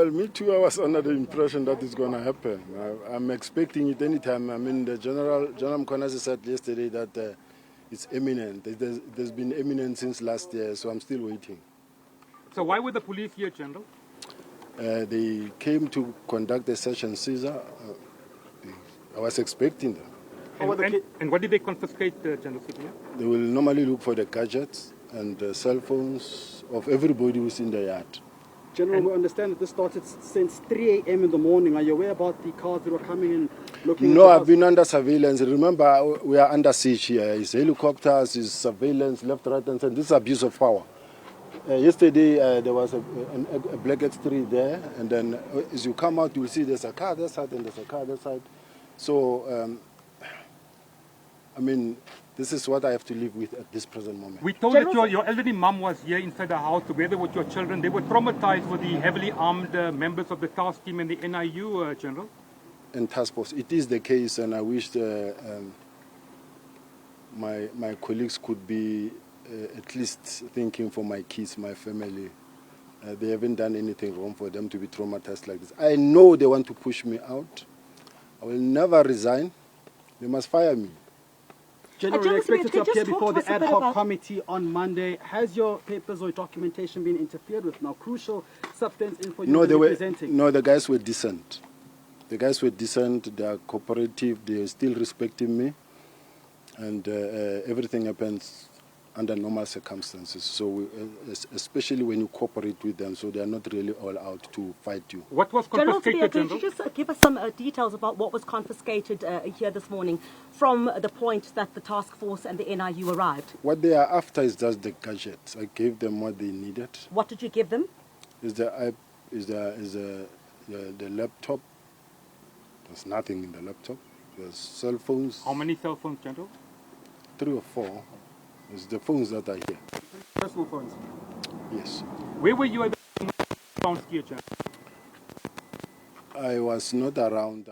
Well, me too, I was under the impression that it's going to happen. I'm expecting it anytime. I mean, the General Mkhwanazi said yesterday that it's imminent. There's been imminent since last year, so I'm still waiting. So why were the police here, General? They came to conduct a search and seizure. I was expecting them. And what did they confiscate, General Sibiya? They will normally look for the gadgets and the cell phones of everybody who's in the yard. General, we understand that this started since 3 a.m. in the morning. Are you aware about the cars that were coming in looking? No, I've been under surveillance. Remember, we are under siege here. It's helicopters, it's surveillance, left, right, and center. This is abuse of power. Yesterday, there was a black X3 there, and then as you come out, you'll see there's a car that side and there's a car that side. So, I mean, this is what I have to live with at this present moment. We told that your elderly mum was here inside the house together with your children. They were traumatized with the heavily armed members of the task team and the NIU, General. And task force, it is the case, and I wish my colleagues could be at least thinking for my kids, my family. They haven't done anything wrong for them to be traumatized like this. I know they want to push me out. I will never resign. They must fire me. General, you're expected to appear before the ad hoc committee on Monday. Has your papers or documentation been interfered with? Now, crucial substance info you were presenting. No, the guys were decent. The guys were decent. They are cooperative. They are still respecting me. And everything happens under normal circumstances. So, especially when you cooperate with them, so they are not really all out to fight you. What was confiscated, General? Could you just give us some details about what was confiscated here this morning from the point that the task force and the NIU arrived? What they are after is just the gadgets. I gave them what they needed. What did you give them? Is the laptop. There's nothing in the laptop. There's cell phones. How many cell phones, General? 3 or 4. It's the phones that are here. Personal phones? Yes. Where were you at the found here, General? I was not around.